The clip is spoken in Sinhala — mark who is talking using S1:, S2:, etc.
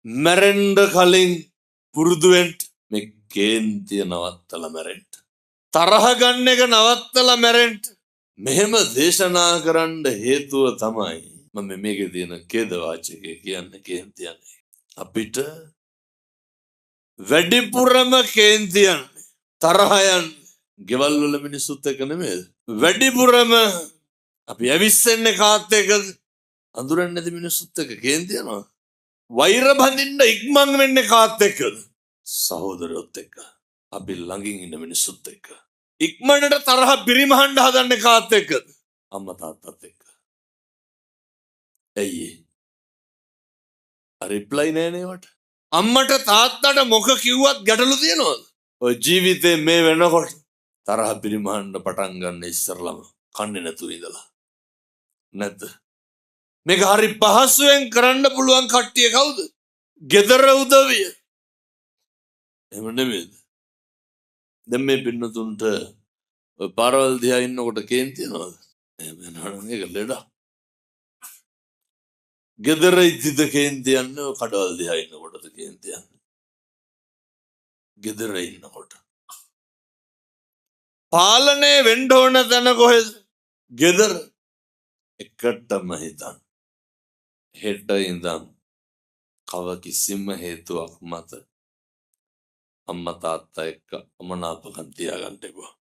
S1: මැරෙන්න කලින් පුරුදු වෙන්න මේ කේන්තිය නවත්තලා මැරෙන්න. තරහ ගන්න එක නවත්තලා මැරෙන්න. මෙහෙම දේශනා කරන්න හේතුව තමයි මම මේකේ තියෙන ඛේද වාචකය කියන්නේ කේන්තියනේ. අපිට වැඩිපුරම කේන්තියන් තරහ යන්නේ ගෙවල් වල මිනිස්සුත් එක්ක නෙමෙයි. වැඩිපුරම අපි ඇවිස්සෙන්නේ කාත් එක්කද? අඳුරන්නේ නැති මිනිස්සුත් එක්ක කේන්ති යනවා. වෛර බඳින්න ඉක්මන් වෙන්නේ කාත් එක්කද? සහෝදරයොත් එක්ක. අපි ළඟින් ඉන්න මිනිස්සුත් එක්ක. ඉක්මනට තරහ පිරිමහන්න හදන්නේ කාත් එක්කද? අම්මා තාත්තත් එක්ක. ඇයි? රිප්ලයි නෑනේ වට. අම්මට තාත්තට මොක කිව්වත් ගැටලු තියනවද? ඔය ජීවිතේ මේ වෙනකොට තරහ පිරිමහන්න පටන් ගන්න ඉස්සරලම කන්නේ නැතුව ඉඳලා. නැද්ද? මේක හරි පහසුවෙන් කරන්න පුළුවන් කට්ටිය කවුද? ගෙදර උදවිය. එහෙම නෙමෙයිද? දැන් මේ පින්නතුන්ට ඔය පාරවල් දිහා ඉන්නකොට කේන්ති යනවද? එහෙම නෑ මේක ලෙඩක්. ගෙදර ඉද්දිද කේන්ති යන්නේ ඔය කඩවල් දිහා ඉන්නකොටද කේන්ති යන්නේ? ගෙදර ඉන්නකොට. පාලනය වෙන්න ඕන තැන කොහෙද? ගෙදර. එකටම හිතන්න. හෙට ඉඳන් කව කිසිම හේතුවක් මත අම්මා තාත්තා එක්ක අමනාපකම් තියාගන්න එපා.